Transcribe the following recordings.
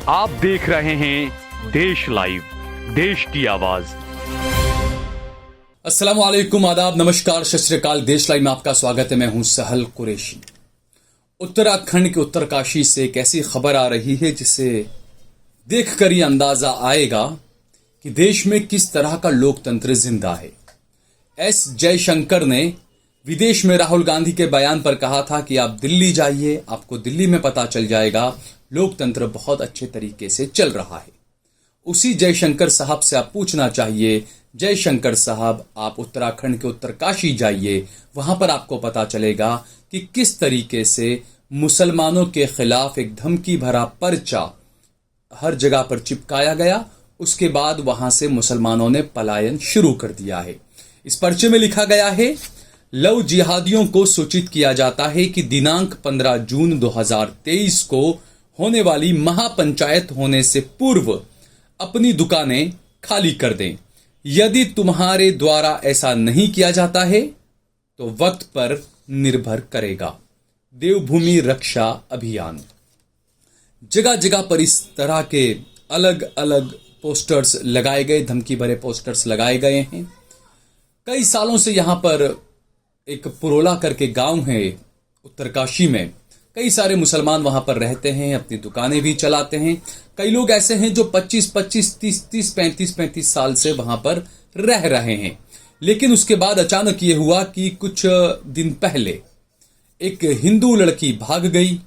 आप देख रहे हैं देश लाइव, देश की आवाज। अस्सलाम वालेकुम, आदाब, नमस्कार, सत श्री अकाल। देश लाइव में आपका स्वागत है। मैं हूं सहल कुरैशी। उत्तराखंड के उत्तरकाशी से एक ऐसी खबर आ रही है जिसे देखकर ही अंदाजा आएगा कि देश में किस तरह का लोकतंत्र जिंदा है। एस जयशंकर ने विदेश में राहुल गांधी के बयान पर कहा था कि आप दिल्ली जाइए, आपको दिल्ली में पता चल जाएगा लोकतंत्र बहुत अच्छे तरीके से चल रहा है। उसी जयशंकर साहब से आप पूछना चाहिए, जयशंकर साहब आप उत्तराखंड के उत्तरकाशी जाइए, वहां पर आपको पता चलेगा कि किस तरीके से मुसलमानों के खिलाफ एक धमकी भरा पर्चा हर जगह पर चिपकाया गया। उसके बाद वहां से मुसलमानों ने पलायन शुरू कर दिया है। इस पर्चे में लिखा गया है, लव जिहादियों को सूचित किया जाता है कि दिनांक 15 जून 2023 को होने वाली महापंचायत होने से पूर्व अपनी दुकानें खाली कर दें। यदि तुम्हारे द्वारा ऐसा नहीं किया जाता है तो वक्त पर निर्भर करेगा। देवभूमि रक्षा अभियान। जगह जगह पर इस तरह के अलग अलग पोस्टर्स लगाए गए, धमकी भरे पोस्टर्स लगाए गए हैं। कई सालों से यहां पर एक पुरोला करके गांव है उत्तरकाशी में, कई सारे मुसलमान वहां पर रहते हैं, अपनी दुकानें भी चलाते हैं। कई लोग ऐसे हैं जो 25-25, 30-30, 35-35 साल से वहां पर रह रहे हैं। लेकिन उसके बाद अचानक ये हुआ कि कुछ दिन पहले एक हिंदू लड़की भाग गई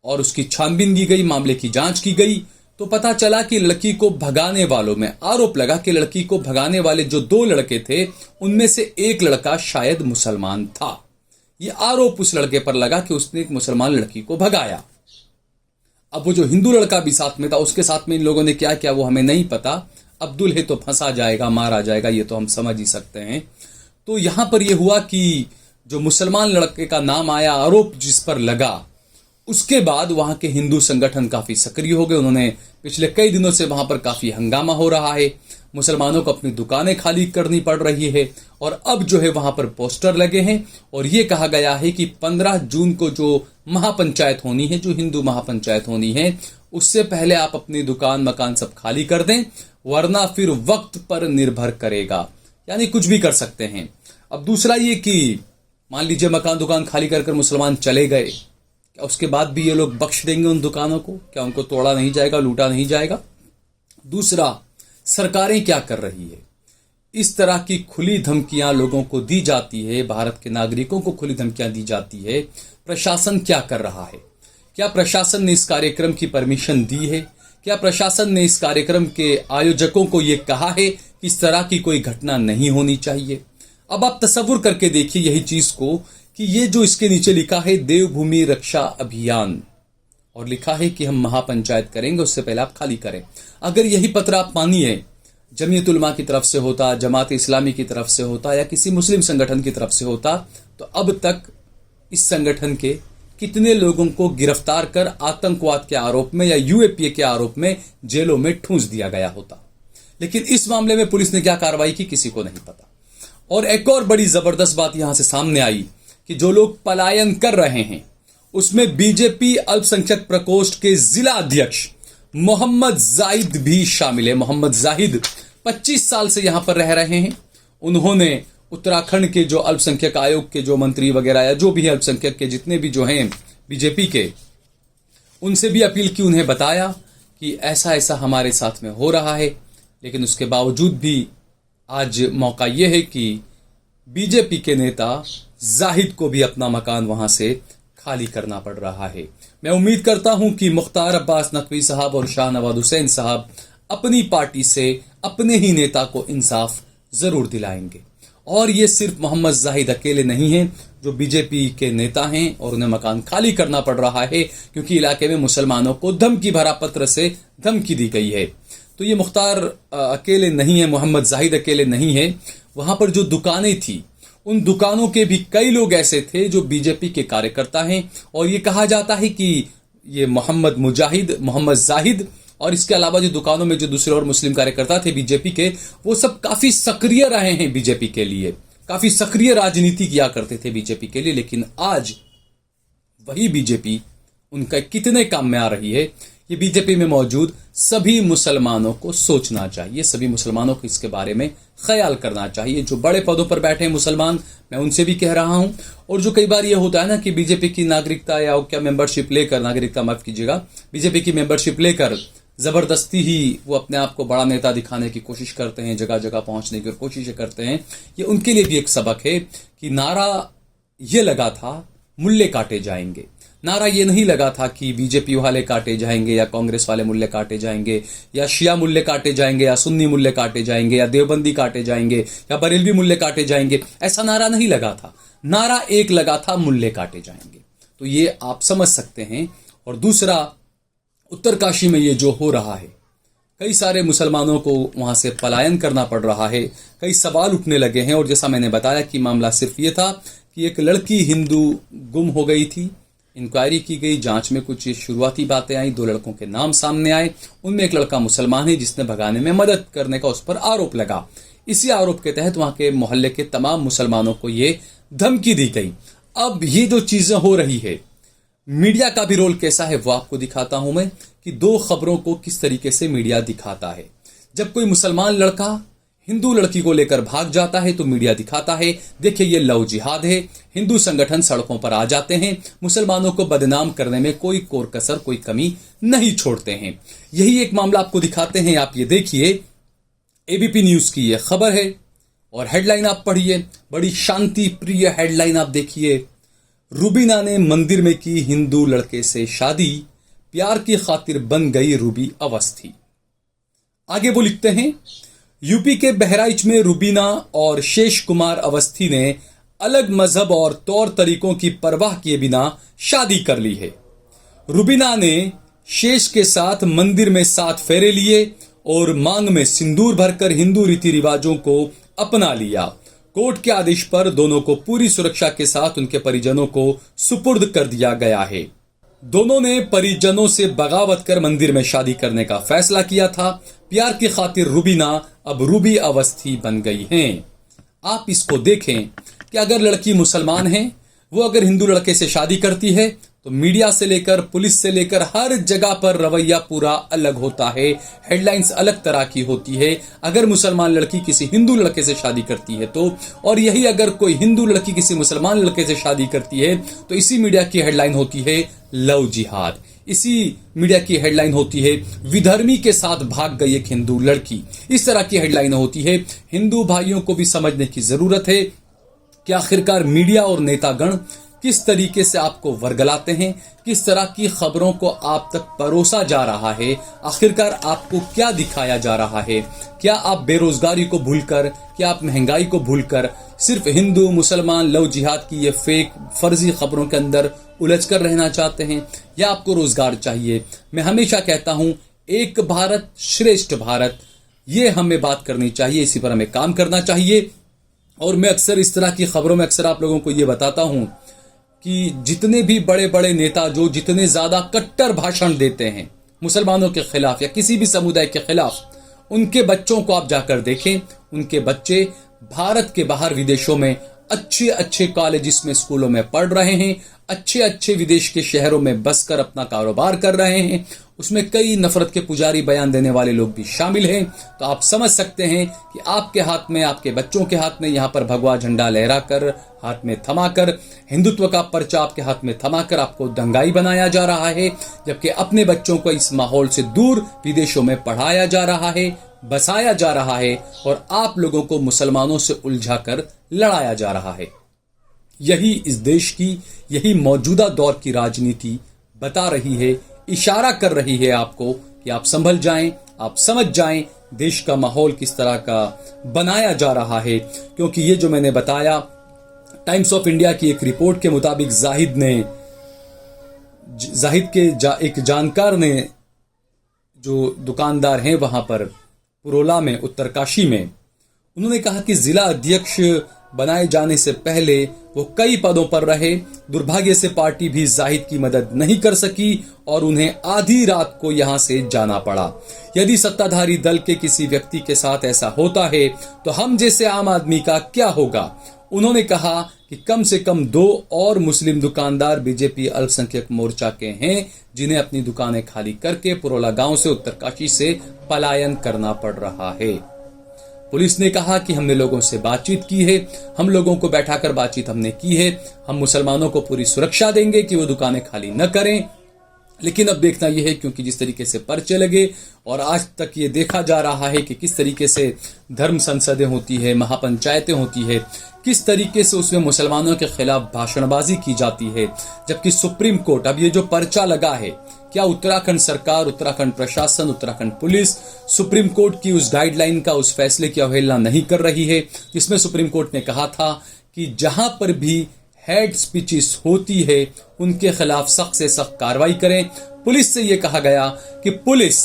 और उसकी छानबीन की गई, मामले की जांच की गई तो पता चला कि लड़की को भगाने वालों में आरोप लगा कि लड़की को भगाने वाले जो 2 लड़के थे उनमें से एक लड़का शायद मुसलमान था। ये आरोप उस लड़के पर लगा कि उसने एक मुसलमान लड़की को भगाया। अब वो जो हिंदू लड़का भी साथ में था, उसके साथ में इन लोगों ने क्या किया वो हमें नहीं पता। अब्दुल है तो फंसा जाएगा, मारा जाएगा, ये तो हम समझ ही सकते हैं। तो यहां पर यह हुआ कि जो मुसलमान लड़के का नाम आया, आरोप जिस पर लगा, उसके बाद वहां के हिंदू संगठन काफी सक्रिय हो गए। उन्होंने पिछले कई दिनों से वहां पर काफी हंगामा हो रहा है, मुसलमानों को अपनी दुकानें खाली करनी पड़ रही है और अब जो है वहां पर पोस्टर लगे हैं और ये कहा गया है कि 15 जून को जो महापंचायत होनी है, जो हिंदू महापंचायत होनी है, उससे पहले आप अपनी दुकान मकान सब खाली कर दें, वरना फिर वक्त पर निर्भर करेगा। यानी कुछ भी कर सकते हैं। अब दूसरा ये कि मान लीजिए मकान दुकान खाली कर मुसलमान चले गए, क्या उसके बाद भी ये लोग बख्श देंगे उन दुकानों को? क्या उनको तोड़ा नहीं जाएगा, लूटा नहीं जाएगा? दूसरा, सरकारें क्या कर रही है? इस तरह की खुली धमकियां लोगों को दी जाती है, भारत के नागरिकों को खुली धमकियां दी जाती है। प्रशासन क्या कर रहा है? क्या प्रशासन ने इस कार्यक्रम की परमिशन दी है? क्या प्रशासन ने इस कार्यक्रम के आयोजकों को यह कहा है कि इस तरह की कोई घटना नहीं होनी चाहिए? अब आप तसव्वुर करके देखिए यही चीज को कि ये जो इसके नीचे लिखा है देवभूमि रक्षा अभियान और लिखा है कि हम महापंचायत करेंगे, उससे पहले आप खाली करें। अगर यही पत्र आप मानिए जमीयत उलमा की तरफ से होता, जमात इस्लामी की तरफ से होता या किसी मुस्लिम संगठन की तरफ से होता तो अब तक इस संगठन के कितने लोगों को गिरफ्तार कर आतंकवाद के आरोप में या यूएपीए के आरोप में जेलों में ठूंस दिया गया होता। लेकिन इस मामले में पुलिस ने क्या कार्रवाई की, किसी को नहीं पता। और एक और बड़ी जबरदस्त बात यहां से सामने आई कि जो लोग पलायन कर रहे हैं उसमें बीजेपी अल्पसंख्यक प्रकोष्ठ के जिला अध्यक्ष मोहम्मद जाहिद भी शामिल है। मोहम्मद जाहिद 25 साल से यहां पर रह रहे हैं। उन्होंने उत्तराखंड के जो अल्पसंख्यक आयोग के जो मंत्री वगैरह या जो भी अल्पसंख्यक के जितने भी जो हैं बीजेपी के, उनसे भी अपील की, उन्हें बताया कि ऐसा ऐसा हमारे साथ में हो रहा है। लेकिन उसके बावजूद भी आज मौका यह है कि बीजेपी के नेता जाहिद को भी अपना मकान वहां से खाली करना पड़ रहा है। मैं उम्मीद करता हूं कि मुख्तार अब्बास नकवी साहब और शाहनवाज हुसैन साहब अपनी पार्टी से अपने ही नेता को इंसाफ जरूर दिलाएंगे। और ये सिर्फ मोहम्मद जाहिद अकेले नहीं हैं जो बीजेपी के नेता हैं और उन्हें मकान खाली करना पड़ रहा है क्योंकि इलाके में मुसलमानों को धमकी भरा पत्र से धमकी दी गई है। तो ये मुख्तार अकेले नहीं है, मोहम्मद जाहिद अकेले नहीं है। वहां पर जो दुकानें थी उन दुकानों के भी कई लोग ऐसे थे जो बीजेपी के कार्यकर्ता हैं और ये कहा जाता है कि ये मोहम्मद जाहिद और इसके अलावा जो दुकानों में जो दूसरे और मुस्लिम कार्यकर्ता थे बीजेपी के, वो सब काफी सक्रिय रहे हैं बीजेपी के लिए, काफी सक्रिय राजनीति किया करते थे बीजेपी के लिए। लेकिन आज वही बीजेपी उनका कितने काम में आ रही है ये बीजेपी में मौजूद सभी मुसलमानों को सोचना चाहिए, सभी मुसलमानों को इसके बारे में ख्याल करना चाहिए। जो बड़े पदों पर बैठे हैं मुसलमान, मैं उनसे भी कह रहा हूं। और जो कई बार ये होता है ना कि बीजेपी की नागरिकता या क्या मेंबरशिप लेकर, नागरिकता माफ कीजिएगा, बीजेपी की मेंबरशिप लेकर जबरदस्ती ही वो अपने आप को बड़ा नेता दिखाने की कोशिश करते हैं, जगह जगह पहुंचने की कोशिश करते हैं। ये उनके लिए भी एक सबक है कि नारा ये लगा था मुल्ले काटे जाएंगे, नारा ये नहीं लगा था कि बीजेपी वाले काटे जाएंगे या कांग्रेस वाले मुल्ले काटे जाएंगे या शिया मुल्ले काटे जाएंगे या सुन्नी मुल्ले काटे जाएंगे या देवबंदी काटे जाएंगे या बरेलवी मुल्ले काटे जाएंगे। ऐसा नारा नहीं लगा था, नारा एक लगा था मुल्ले काटे जाएंगे। तो ये आप समझ सकते हैं। और दूसरा, उत्तरकाशी में ये जो हो रहा है, कई सारे मुसलमानों को वहां से पलायन करना पड़ रहा है, कई सवाल उठने लगे हैं। और जैसा मैंने बताया कि मामला सिर्फ ये था कि एक लड़की हिंदू गुम हो गई थी, इंक्वायरी की गई, जांच में कुछ शुरुआती बातें आई, 2 लड़कों के नाम सामने आए, उनमें एक लड़का मुसलमान है जिसने भगाने में मदद करने का उस पर आरोप लगा। इसी आरोप के तहत वहां के मोहल्ले के तमाम मुसलमानों को ये धमकी दी गई। अब ये जो चीजें हो रही है, मीडिया का भी रोल कैसा है वो आपको दिखाता हूं मैं, कि 2 खबरों को किस तरीके से मीडिया दिखाता है। जब कोई मुसलमान लड़का हिंदू लड़की को लेकर भाग जाता है तो मीडिया दिखाता है, देखिए ये लव जिहाद है, हिंदू संगठन सड़कों पर आ जाते हैं, मुसलमानों को बदनाम करने में कोई कोर कसर, कोई कमी नहीं छोड़ते हैं। यही एक मामला आपको दिखाते हैं। आप ये देखिए, एबीपी न्यूज की ये खबर है और हेडलाइन आप पढ़िए, बड़ी शांति प्रिय हेडलाइन आप देखिए। रूबीना ने मंदिर में की हिंदू लड़के से शादी, प्यार की खातिर बन गई रूबी अवस्थी। आगे वो लिखते हैं, यूपी के बहराइच में रूबीना और शेष कुमार अवस्थी ने अलग मजहब और तौर तरीकों की परवाह किए बिना शादी कर ली है। रूबीना ने शेष के साथ मंदिर में 7 फेरे लिए और मांग में सिंदूर भरकर हिंदू रीति रिवाजों को अपना लिया। कोर्ट के आदेश पर दोनों को पूरी सुरक्षा के साथ उनके परिजनों को सुपुर्द कर दिया गया है। दोनों ने परिजनों से बगावत कर मंदिर में शादी करने का फैसला किया था। प्यार की खातिर रूबीना अब रूबी अवस्थी बन गई हैं। आप इसको देखें कि अगर लड़की मुसलमान है, वो अगर हिंदू लड़के से शादी करती है तो मीडिया से लेकर पुलिस से लेकर हर जगह पर रवैया पूरा अलग होता है, हेडलाइंस अलग तरह की होती है। अगर मुसलमान लड़की किसी हिंदू लड़के से शादी करती है तो, और यही अगर कोई हिंदू लड़की किसी मुसलमान लड़के से शादी करती है तो इसी मीडिया की हेडलाइन होती है लव जिहाद। इसी मीडिया की हेडलाइन होती है विधर्मी के साथ भाग गई एक हिंदू लड़की। इस तरह की हेडलाइन होती है। हिंदू भाइयों को भी समझने की जरूरत है कि आखिरकार मीडिया और नेतागण किस तरीके से आपको वर्गलाते हैं, किस तरह की खबरों को आप तक परोसा जा रहा है, आखिरकार आपको क्या दिखाया जा रहा है। क्या आप बेरोजगारी को भूलकर, क्या आप महंगाई को भूलकर सिर्फ हिंदू मुसलमान लव जिहाद की ये फेक फर्जी खबरों के अंदर उलझ कर रहना चाहते हैं, या आपको रोजगार चाहिए? मैं हमेशा कहता हूं, एक भारत श्रेष्ठ भारत, ये हमें बात करनी चाहिए, इसी पर हमें काम करना चाहिए। और मैं अक्सर इस तरह की खबरों में अक्सर आप लोगों को ये बताता हूं कि जितने भी बड़े बड़े नेता जो जितने ज्यादा कट्टर भाषण देते हैं मुसलमानों के खिलाफ या किसी भी समुदाय के खिलाफ, उनके बच्चों को आप जाकर देखें। उनके बच्चे भारत के बाहर विदेशों में अच्छे अच्छे कॉलेजेस में, स्कूलों में पढ़ रहे हैं, अच्छे अच्छे विदेश के शहरों में बसकर अपना कारोबार कर रहे हैं। उसमें कई नफरत के पुजारी बयान देने वाले लोग भी शामिल हैं। तो आप समझ सकते हैं कि आपके हाथ में, आपके बच्चों के हाथ में यहाँ पर भगवा झंडा लहराकर, हाथ में थमाकर, हिंदुत्व का पर्चा आपके हाथ में थमाकर आपको दंगाई बनाया जा रहा है, जबकि अपने बच्चों को इस माहौल से दूर विदेशों में पढ़ाया जा रहा है, बसाया जा रहा है, और आप लोगों को मुसलमानों से उलझाकर लड़ाया जा रहा है। यही इस देश की, यही मौजूदा दौर की राजनीति बता रही है, इशारा कर रही है आपको कि आप संभल जाएं, आप समझ जाएं देश का माहौल किस तरह का बनाया जा रहा है। क्योंकि ये जो मैंने बताया, टाइम्स ऑफ इंडिया की एक रिपोर्ट के मुताबिक जाहिद के एक जानकार ने, जो दुकानदार हैं वहां पर पुरोला में, उत्तरकाशी में, उन्होंने कहा कि जिला अध्यक्ष बनाए जाने से पहले वो कई पदों पर रहे। दुर्भाग्य से पार्टी भी जाहिद की मदद नहीं कर सकी और उन्हें आधी रात को यहां से जाना पड़ा। यदि सत्ताधारी दल के किसी व्यक्ति के साथ ऐसा होता है तो हम जैसे आम आदमी का क्या होगा? उन्होंने कहा कि कम से कम 2 और मुस्लिम दुकानदार बीजेपी अल्पसंख्यक मोर्चा के हैं जिन्हें अपनी दुकानें खाली करके पुरोला गांव से उत्तरकाशी से पलायन करना पड़ रहा है। पुलिस ने कहा कि हमने लोगों से बातचीत की है, हम लोगों को बैठाकर बातचीत हमने की है, हम मुसलमानों को पूरी सुरक्षा देंगे कि वो दुकानें खाली न करें। लेकिन अब देखना यह है, क्योंकि जिस तरीके से पर्चे लगे और आज तक ये देखा जा रहा है कि किस तरीके से धर्म संसदें होती है, महापंचायतें होती है, किस तरीके से उसमें मुसलमानों के खिलाफ भाषणबाजी की जाती है, जबकि सुप्रीम कोर्ट, अब ये जो पर्चा लगा है, क्या उत्तराखंड सरकार, उत्तराखंड प्रशासन, उत्तराखंड पुलिस सुप्रीम कोर्ट की उस गाइडलाइन का, उस फैसले की अवहेलना नहीं कर रही है जिसमें सुप्रीम कोर्ट ने कहा था कि जहां पर भी हेड स्पीचेस होती है उनके खिलाफ सख्त से सख्त कार्रवाई करें। पुलिस से यह कहा गया कि पुलिस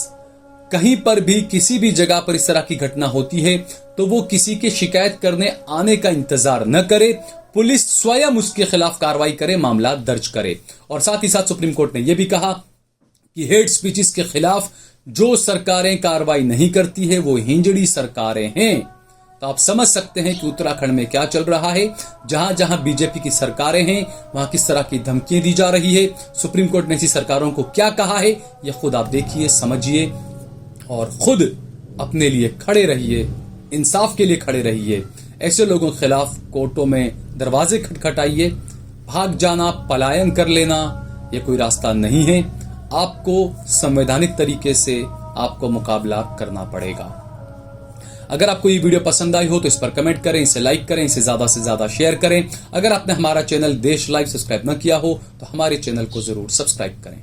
कहीं पर भी किसी भी जगह पर इस तरह की घटना होती है तो वो किसी के शिकायत करने आने का इंतजार न करे, पुलिस स्वयं उसके खिलाफ कार्रवाई करे, मामला दर्ज करे। और साथ ही साथ सुप्रीम कोर्ट ने यह भी कहा कि हेड स्पीचेस के खिलाफ जो सरकारें कार्रवाई नहीं करती है वो हिंजड़ी सरकारें हैं। तो आप समझ सकते हैं कि उत्तराखंड में क्या चल रहा है, जहां जहां बीजेपी की सरकारें हैं वहां किस तरह की धमकियां दी जा रही है। सुप्रीम कोर्ट ने ऐसी सरकारों को क्या कहा है, यह खुद आप देखिए, समझिए और खुद अपने लिए खड़े रहिए, इंसाफ के लिए खड़े रहिए। ऐसे लोगों के खिलाफ कोर्टों में दरवाजे खटखटाइए। भाग जाना, पलायन कर लेना, यह कोई रास्ता नहीं है। आपको संवैधानिक तरीके से आपको मुकाबला करना पड़ेगा। अगर आपको ये वीडियो पसंद आई हो तो इस पर कमेंट करें, इसे लाइक करें, इसे ज्यादा से ज्यादा शेयर करें। अगर आपने हमारा चैनल देश लाइव सब्सक्राइब न किया हो तो हमारे चैनल को जरूर सब्सक्राइब करें।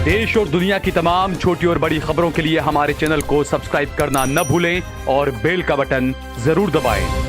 देश और दुनिया की तमाम छोटी और बड़ी खबरों के लिए हमारे चैनल को सब्सक्राइब करना न भूलें और बेल का बटन जरूर दबाएं।